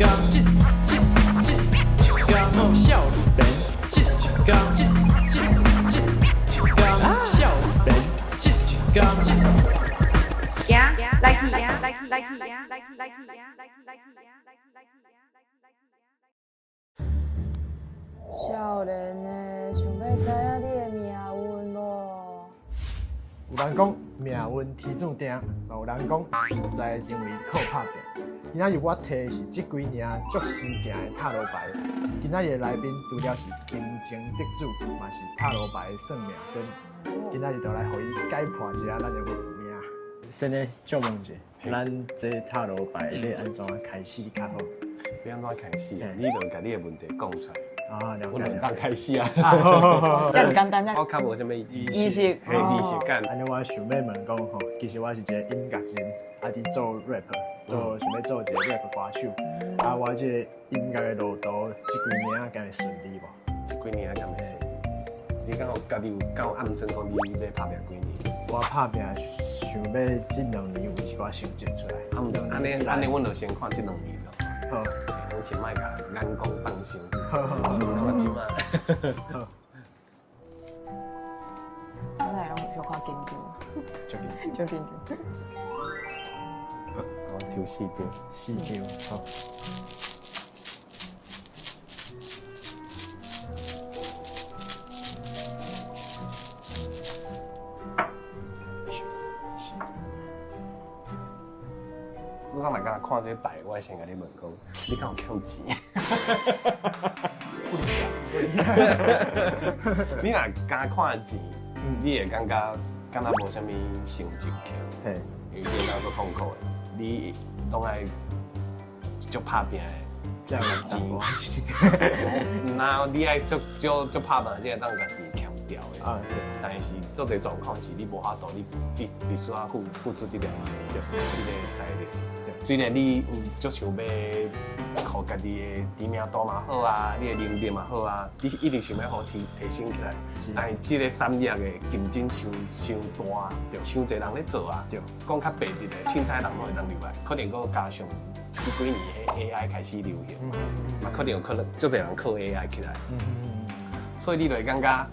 天进天后笑脸，进天笑脸，进天。行，来去。少年的，想要知影你的命运无？有人讲命运天注定，嘛有人讲实在认为靠打拼。今仔日我摕的是这几年足时行的塔罗牌。今仔日的来宾除了是金钟得主，嘛是塔罗牌的算命师。今仔日就来互伊解破一下咱的运命。先来借问一下，咱这塔罗牌要安怎开始较好？要安怎开始啊？你就甲你的问题讲出来。啊，了解。我两当开始啊。这样简单，我较无啥物意识，意识感。安尼我想要问讲吼，其实我是一个音乐人，伫做 rap， 想要做一个 rap 歌手。我这个音乐的路途，这几年敢会顺利无？这几年敢会顺利？你敢有家己有暗算讲你要拍拼几年？我拍拼想要这2年有一寡成绩出来。安尼，阮就先看这2年咯。好，咱先莫甲眼光放伤，好，先看即马。好，我来用小看研究，就研究。我抽4张，好。我若甲看这牌，我先甲你问讲，你敢有欠钱？你若敢看钱，你会感觉敢若无啥物成就起，嘿，因为你当做痛苦的，你拢爱足拍拼的，这样钱钱。然后你爱足拍拼，你会当甲钱欠掉的。啊，对。但是做个状况是你无法度，你必须要付出这件事，这个责任。虽然你有足想要靠家己的知名度嘛好啊，你的能力嘛好啊，你一定想要好提升起来。但是这个产业的竞争伤大，伤侪人咧做啊。讲较白直的，凊彩人拢会当入来，可能佫加上这几年的 AI 开始流行，可能足侪人靠 AI 起来。所以你就会感觉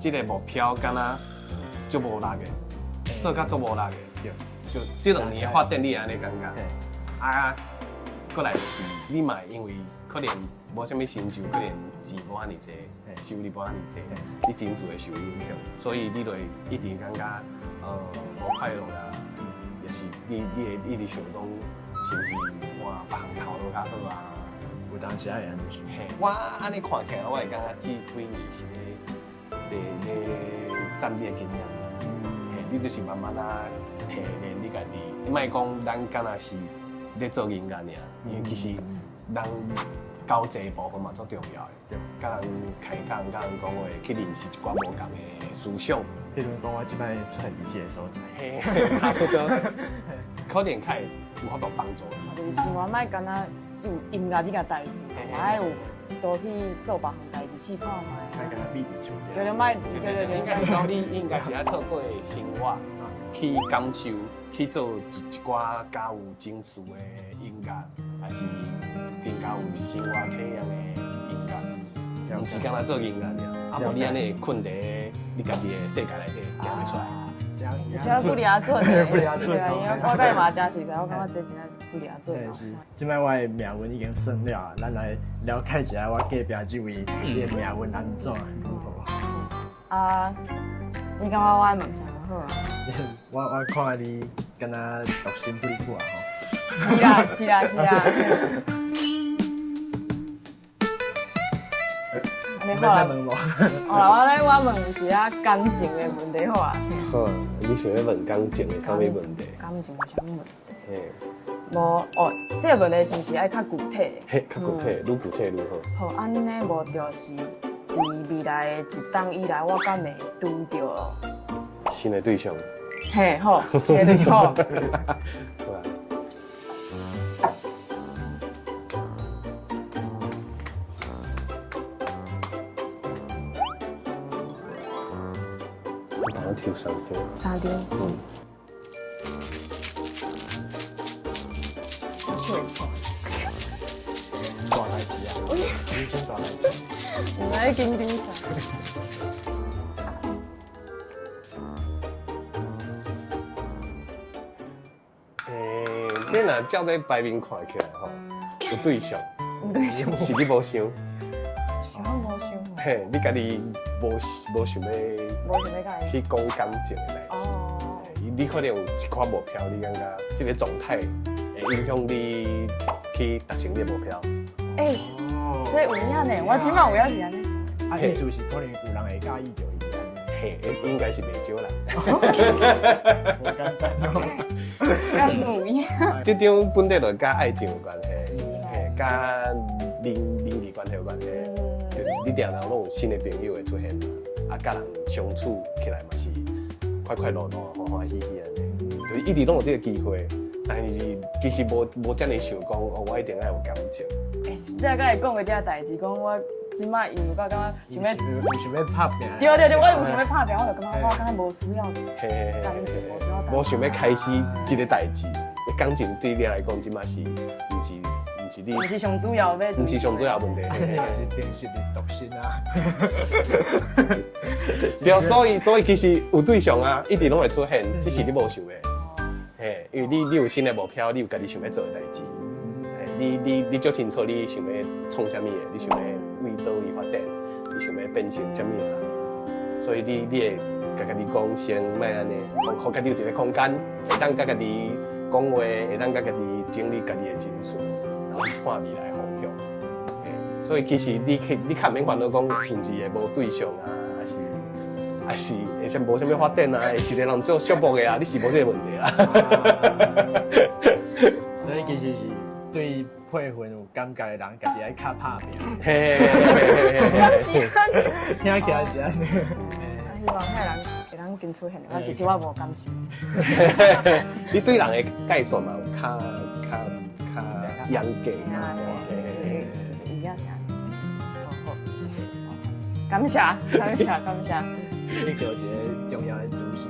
这个目标敢若足无力的，做甲足无力的。就这2年的发展，你安尼感觉。过来就是你嘛，因为可能无啥物成就，可能钱无遐尼济，收入无遐尼济，你情绪会受影响，所以你就会一直感觉无快乐啦，也是你会一直想讲，是不是换别项头路较好啊？有当时也会安尼想。嘿，我安尼看起来，我会感觉这几年是咧赚你的经验，嘿，你就是慢慢啊提炼你家己，你莫讲咱敢若是。咧做音乐尔，因为其实人交际部分嘛足重要的，甲人开讲，甲人讲话，去认识一寡无共的思想。譬如讲，我即摆出现伫这个所在，嘿，差不多，可能较会有法度帮助你。就是生活莫干那只有音乐这件代志，嘛爱有多去做别项代志，试看卖。莫甲它秘伫厝对对，莫对，应该是讲你应该是要透过生活去感受。去做一寡较有情绪的音乐，还是更加有生活体验的音乐，唔是干那做音乐尔。无你安尼困在你家己的世界内底，行袂出来。需要不离啊做的，不离啊做。对啊，因为我甲伊嘛真实在，我感觉这真正不离啊做。是，即摆我的命运已经算了，咱来了解一下我隔壁这位你的命运安怎如何？啊，你感觉我的梦想好啊？我看你敢若独身不离久啊吼。是啦。安尼好啦。好啦，我问一下感情的问题好啊。好，你想要问感情的啥物问题？感情的啥物问题？嘿，无哦，这个问题是不是爱较具体？嘿，较具体，愈具体愈好。好，安尼无就是伫未来的一档以来，我敢会拄到新的对象。嘿，好，新的对象好。我抽3张。3张。手会错。人生大代志。唔使紧张啥。你若照在牌面看起来吼，有对象，唔对想，是你无想，想无想，嘿，你家己无想要无想要甲伊。去讲感情的代志。哦，你可能有一款目标，你感觉这个状态会影响你去达成你的目标。哎，所以有影呢，我即摆有影是安尼想。啊，意思是可能有人会介意就伊安尼。嘿，应该是袂少啦。无简单哦。甲有影。这种本地就跟爱情有关系，嘿，跟人际关系有关系。就是你定常拢有新的朋友会出现，啊，甲人相处起来嘛是快快乐乐、欢欢喜喜安尼，就是一直拢有这个机会，但是其实无遮尔想讲，哦，我一定要有感情。哎，真正甲伊讲过这代志，讲我即摆因为感觉想要，有想要拍拼。对，我有想要拍拼，我就感觉我感觉无需要嘿嘿嘿感情，无需要。无想要开始这个代志，感情对你来讲，即马是，毋是你，毋是上主要要，毋是上主要问题。你就是平时的独身啊。对，所以其实有对象啊，一直拢会出现，只是你无想的。嘿，因为你有新的目标，你有家己想要做的代志。嘿，你足清楚你想要创啥物的，你想要为倒位发展，你想要变成啥物的人，所以你会甲家己讲先莫安尼，互家己有一个空间，会当甲家己讲话，会当甲家己整理家己的情绪，然后看未来方向。嘿，所以其实你较免烦恼讲，甚至会无对象啊，还是会啥无啥物发展啊，一个人做寂寞的啊，你是无这个问题啦。所以其实是对配婚有感觉的人，家己爱较拍拼。嘿，听起来是安尼。希望遐人会当紧出现，我其实我无感受。你对人的介绍嘛有较严格。就是有影啥？好，感谢。你叫一个重要的资讯。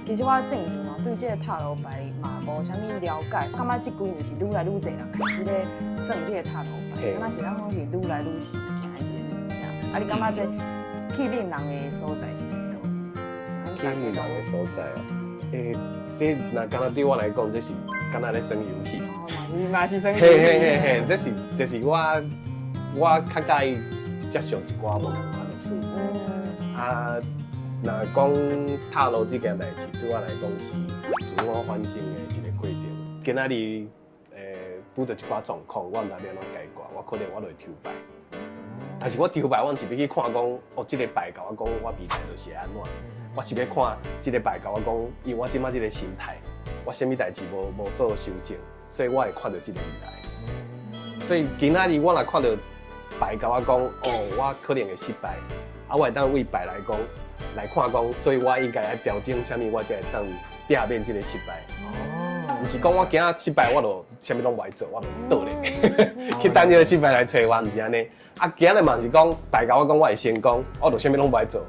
其实我正常嘛，对这个塔罗牌嘛无啥物了解，感觉这几年是愈来愈侪人开始咧算这个塔罗牌，敢若是咱讲是愈来愈时行的一个物件。啊，你感觉这吸引人的所在是伫倒？吸引人的所在哦，这那敢若对我来讲，这是敢若咧耍游戏。嘛是生嘿，这是就是我较介意接受一寡无同款的事。啊，若讲塔罗这件代志，对我来讲是自我反省的一个过程。今仔日拄到一寡状况，我毋知要安怎解决，我可能我就会抽牌。但是我抽牌，我是要去看讲，哦，这个牌甲我讲，我未来就是安怎。我是要看这个牌甲我讲，以我即摆这个心态，我啥物代志无做修正，所以我会看到这个未来。所以今仔日我若看到牌甲我讲，哦，我可能会失败，啊，我会当为牌来讲来看讲，所以我应该来调整啥物，我才会当避免这个失败。毋是讲我今仔失败，我就啥物拢袂做，我就倒咧，去等这个失败来找我，毋是安尼。啊，今日嘛是讲牌甲我讲我会成功，我就啥物拢袂做。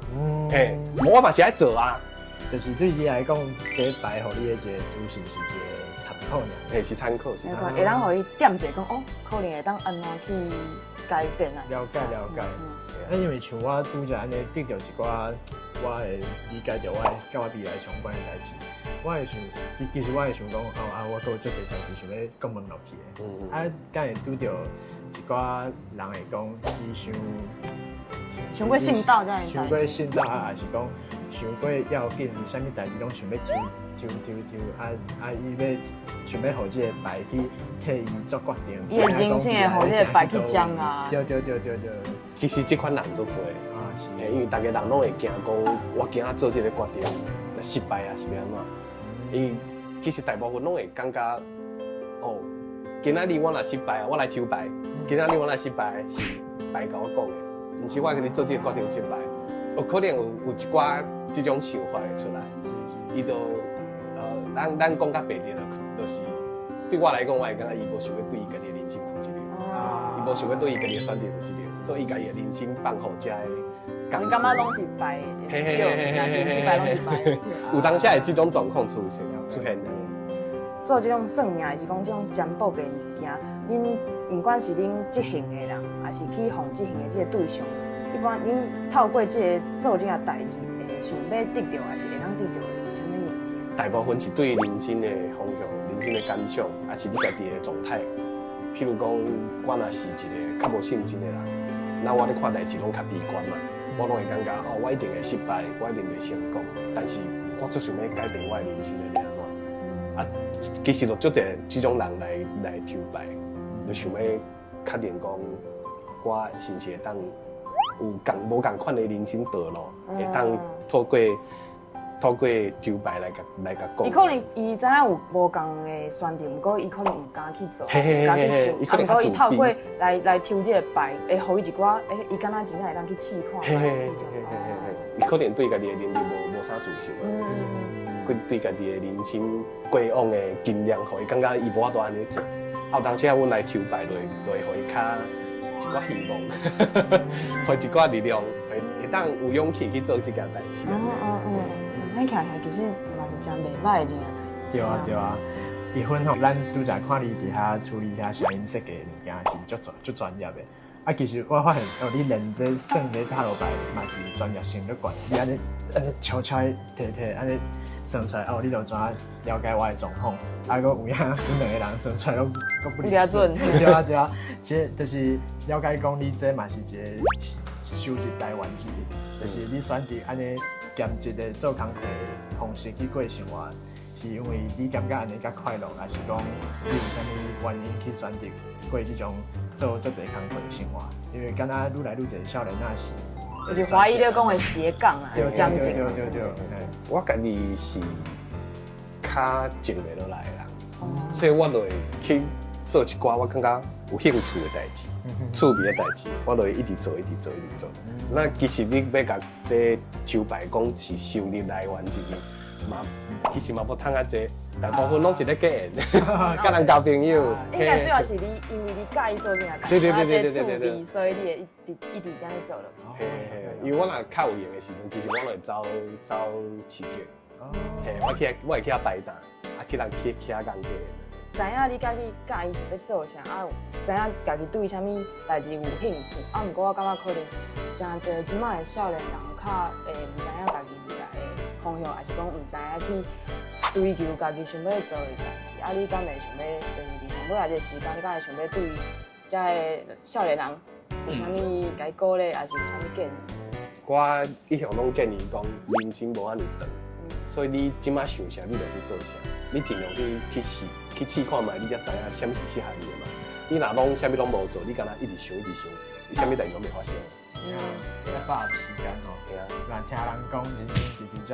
嘿，我嘛是爱做啊。就是对你来讲，这牌互你的一个资讯是一个参考尔。嘿，是参考，是参考。会当互伊点者讲，哦，可能会当安怎去改变啊？了解。啊，因为像我拄则安尼得到一寡，我会理解到我甲我未来相关的代志。我会想，其实我会想讲，我阁有足侪代志想要讲问落去的。啊，敢会拄到一寡人会讲，伊想过信道这样想过信道啊，还是讲想过要紧，啥物代志拢想要抽，伊要想要互这个牌去替伊做决定。伊的人生会互这个牌去讲啊。对。其实这款人足多啊，因为大家人拢会惊讲，我今仔做这个决定，那失败啊是要安怎？因为其实大部分拢会感觉，哦，今仔日我若失败，我来抽牌，今仔日我若失败是牌甲我讲的。毋是我跟你做这个决定失败，有可能有一寡这种想法会出来，伊就咱讲较白点就是对我来讲，我会感觉伊无想要对伊家己的人生负责任，伊无想要对伊家己的选择负责任，所以伊家己的人生放互遮个。你感觉拢是白，对，若是失败拢是白。有当下的这种状况出现的。做这种算命，还是讲这种占卜的物件，恁不管是恁即行的人，还是去哄即行的这个对象，一般恁透过这个做这个代志，会想要得到，还是会当得到什么物件？大部分是对人生的方向、人生的感想，还是你家己的状态。譬如讲，我若是一个较无信心的人，那我咧看代志拢较悲观嘛，我拢会感觉哦，我一定会失败，我一定会成功。但是我最想要改变我的人生的安怎？啊，其实就足侪这种人来抽牌，就想要确定讲，我是不是会当有无共款的人生道路，会当透过抽牌来甲讲。伊可能伊知影有无共的选择，不过伊可能唔敢去做，唔敢去想。啊，不过伊透过来抽这个牌，会互伊一寡，伊敢若真正会当去试看。伊可能对家己的能力无啥自信。佢对家己的人生过往的经验，互伊感觉伊无法度安尼做。啊，有当时啊，阮来抽牌，就会互伊较一寡希望，互一寡力量，会当有勇气去做这件代志。咱看起来其实嘛是真袂歹的一件代志。对啊对啊，伊分吼，咱拄则看你伫遐处理遐声音设计的物件是足专业的。啊，其实我发现哦，你练这算这塔罗牌嘛是专业性足悬，你安尼悄悄摕安尼算出来哦，你就怎了解我的状况，啊，搁有影阮两个人算出来拢搁不了准。对啊对啊，其实就是了解讲你这嘛是一个收集台湾之一，就是你选择安尼兼职的做工课的方式去过生活，是因为你感觉安尼较快乐，还是讲你有啥物原因去选择过这种做足侪工课的生活？因为敢若愈来愈侪少年仔是，就是怀疑了讲的斜杠啊，将近。对。我家己是较静袂落来的人，所以我就会去做一寡我感觉有兴趣的代志、趣味的代志，我就会一直做。那其实你要甲这抽牌讲是收入来源之一，嘛其实嘛无通啊济，大部分拢一个假演，甲人交朋友。应该主要是你，因为你介意做这件代志，对，所以你会一直这样做落去。因为我若较有闲的时阵，其实我会走市集，我会去遐摆摊，去人去遐工价。知影你家己介意想要做啥，啊，知影家己对啥物代志有兴趣，啊，毋过我感觉可能真侪即摆的少年人较毋知影家己未来的方向，还是讲毋知影去追求家己想要做的代志，啊，你敢会想要就是上尾这个时间，你敢会想要对这个少年人有啥物该鼓励，还是有啥物建议？我一向拢建议讲，人生无安尼长，所以你即摆想啥，你就去做啥，你尽量去试看卖，你才知影啥物是适合你的嘛。你若拢啥物拢无做，你敢若一直想，你啥物代志拢袂发生。要把握时间吼，咱听人讲人生其实才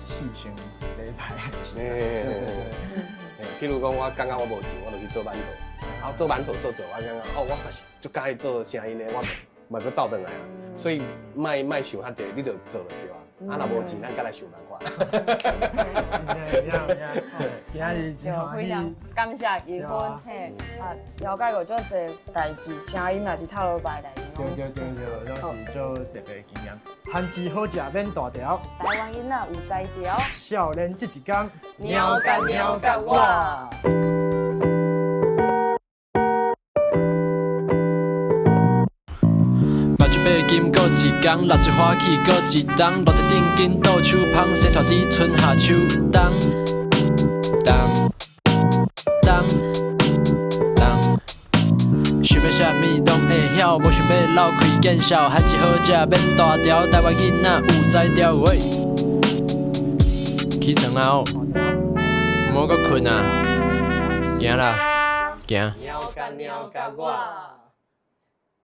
四千礼拜。譬如讲，我感觉我无钱，我就去做馒头，然后做馒头做，我感觉哦，我是足介意做声音的，我嘛搁走转来啊。所以莫想遐济，你就做落去啊。啊，若无钱，咱再来想办法。今仔日真欢喜，感谢结婚，嘿，啊，了解过足侪代志，声音也是塔罗牌代志。对，拢是做特别经验。番薯好食免大条，台湾囡仔有才调，少年这一天，鸟甲我。八金过一天，六一花起过一冬，落地顶紧倒手芳，生拖伫春夏秋冬。想要啥物拢会晓，无想要流开见笑，番薯好食免大条，台湾囡仔有才调喂。起床啊哦，莫搁困啊，行啦，行。鸟甲我。